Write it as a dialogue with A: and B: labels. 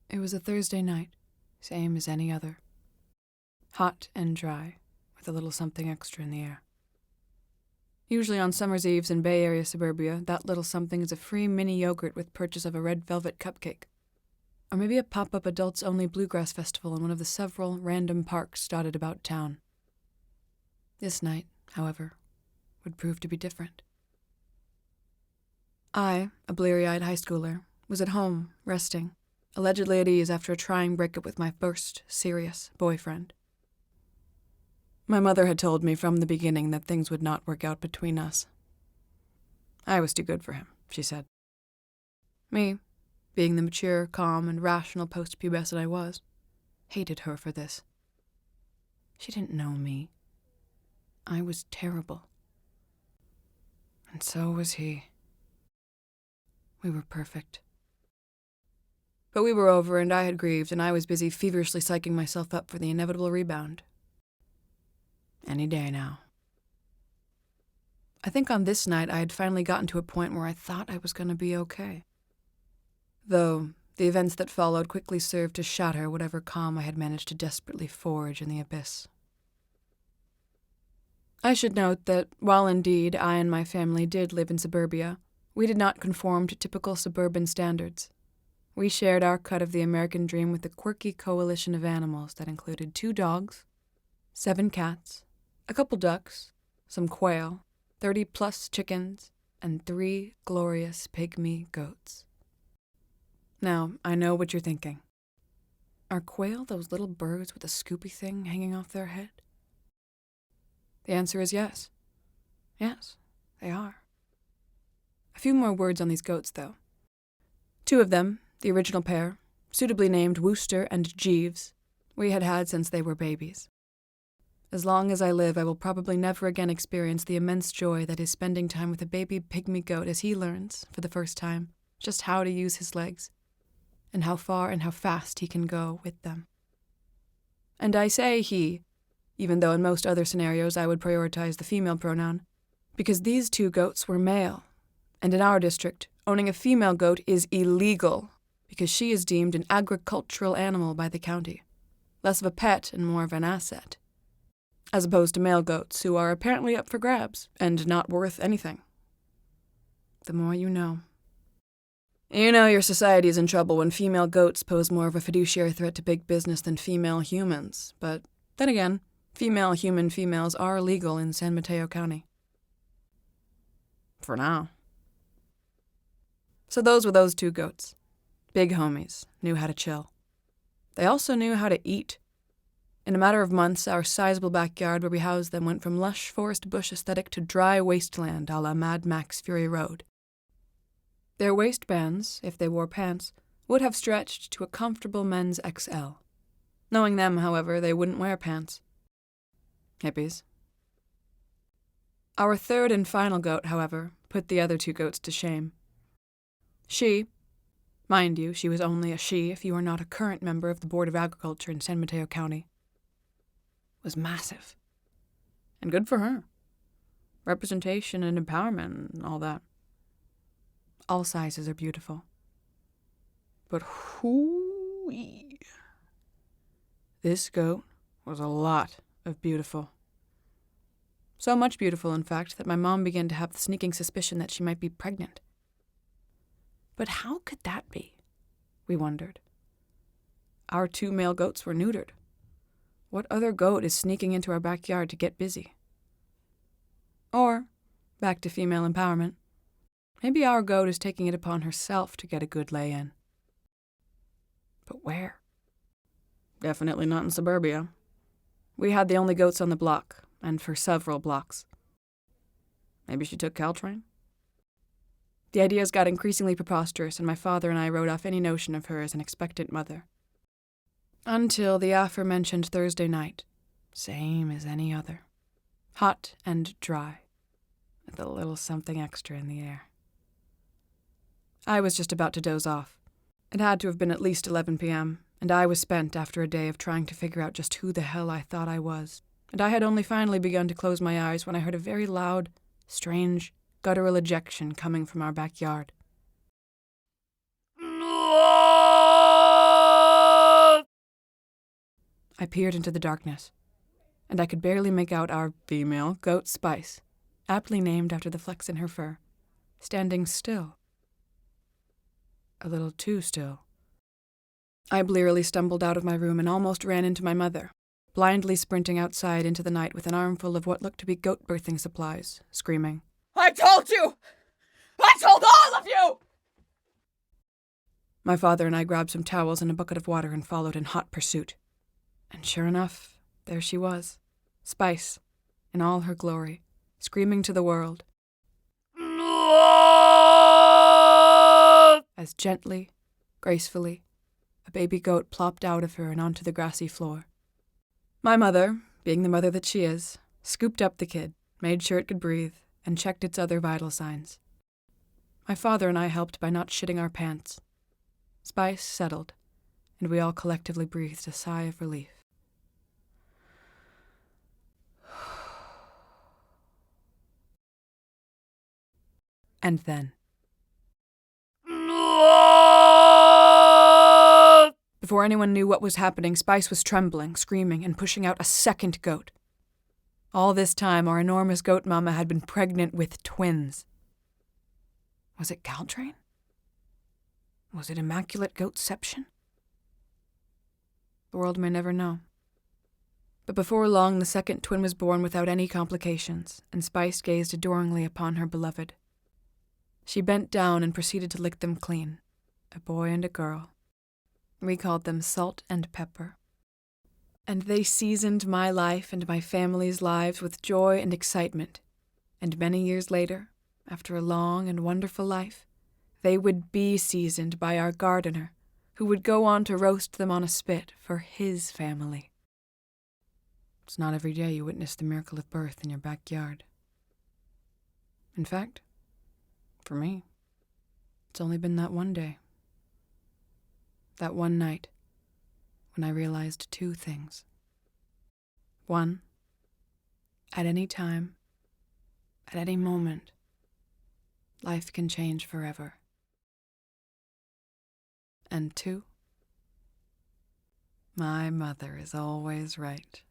A: It was a Thursday night, same as any other. Hot and dry, with a little something extra in the air. Usually on summer's eves in Bay Area suburbia, that little something is a free mini yogurt with purchase of a red velvet cupcake. Or maybe a pop-up adults-only bluegrass festival in one of the several random parks dotted about town. This night, however, would prove to be different. I, a bleary-eyed high schooler, was at home, resting, allegedly at ease after a trying breakup with my first serious boyfriend. My mother had told me from the beginning that things would not work out between us. I was too good for him, she said. Me, being the mature, calm, and rational post-pubescent I was, hated her for this. She didn't know me. I was terrible. And so was he. We were perfect. But we were over, and I had grieved, and I was busy feverishly psyching myself up for the inevitable rebound. Any day now. I think on this night I had finally gotten to a point where I thought I was going to be okay. Though the events that followed quickly served to shatter whatever calm I had managed to desperately forge in the abyss. I should note that while indeed I and my family did live in suburbia, we did not conform to typical suburban standards. We shared our cut of the American dream with a quirky coalition of animals that included 2 dogs, 7 cats, a couple ducks, some quail, 30-plus chickens, and 3 glorious pygmy goats. Now, I know what you're thinking. Are quail those little birds with a scoopy thing hanging off their head? The answer is yes. Yes, they are. A few more words on these goats, though. 2 of them, the original pair, suitably named Wooster and Jeeves, we had had since they were babies. As long as I live, I will probably never again experience the immense joy that is spending time with a baby pygmy goat as he learns, for the first time, just how to use his legs, and how far and how fast he can go with them. And I say he, even though in most other scenarios I would prioritize the female pronoun, because these 2 goats were male, and in our district, owning a female goat is illegal, because she is deemed an agricultural animal by the county, less of a pet and more of an asset, as opposed to male goats who are apparently up for grabs and not worth anything. The more you know. You know your society is in trouble when female goats pose more of a fiduciary threat to big business than female humans, but then again, female human females are legal in San Mateo County. For now. So those were those 2 goats. Big homies, knew how to chill. They also knew how to eat. In a matter of months, our sizable backyard where we housed them went from lush forest bush aesthetic to dry wasteland a la Mad Max Fury Road. Their waistbands, if they wore pants, would have stretched to a comfortable men's XL. Knowing them, however, they wouldn't wear pants. Hippies. Our 3rd and final goat, however, put the other 2 goats to shame. She, mind you, she was only a she if you are not a current member of the Board of Agriculture in San Mateo County, was massive. And good for her. Representation and empowerment and all that. All sizes are beautiful. But hoo-wee. This goat was a lot of beautiful. So much beautiful, in fact, that my mom began to have the sneaking suspicion that she might be pregnant. But how could that be? We wondered. Our 2 male goats were neutered. What other goat is sneaking into our backyard to get busy? Or, back to female empowerment, maybe our goat is taking it upon herself to get a good lay-in. But where? Definitely not in suburbia. We had the only goats on the block, and for several blocks. Maybe she took Caltrain? The ideas got increasingly preposterous, and my father and I wrote off any notion of her as an expectant mother. Until the aforementioned Thursday night, same as any other. Hot and dry, with a little something extra in the air. I was just about to doze off. It had to have been at least 11 p.m., and I was spent after a day of trying to figure out just who the hell I thought I was, and I had only finally begun to close my eyes when I heard a very loud, strange, guttural ejection coming from our backyard. I peered into the darkness, and I could barely make out our female goat Spice, aptly named after the flecks in her fur, standing still. A little too still. I blearily stumbled out of my room and almost ran into my mother, blindly sprinting outside into the night with an armful of what looked to be goat birthing supplies, screaming, "I told you! I told all of you!" My father and I grabbed some towels and a bucket of water and followed in hot pursuit. And sure enough, there she was, Spice, in all her glory, screaming to the world. As gently, gracefully, a baby goat plopped out of her and onto the grassy floor. My mother, being the mother that she is, scooped up the kid, made sure it could breathe, and checked its other vital signs. My father and I helped by not shitting our pants. Spice settled, and we all collectively breathed a sigh of relief. And then, before anyone knew what was happening, Spice was trembling, screaming, and pushing out a second goat. All this time, our enormous goat mama had been pregnant with twins. Was it Caltrain? Was it immaculate goatception? The world may never know. But before long, the second twin was born without any complications, and Spice gazed adoringly upon her beloved. She bent down and proceeded to lick them clean, a boy and a girl. We called them Salt and Pepper. And they seasoned my life and my family's lives with joy and excitement. And many years later, after a long and wonderful life, they would be seasoned by our gardener, who would go on to roast them on a spit for his family. It's not every day you witness the miracle of birth in your backyard. In fact, for me, it's only been that one day. That one night, when I realized two things. One, at any time, at any moment, life can change forever. And two, my mother is always right.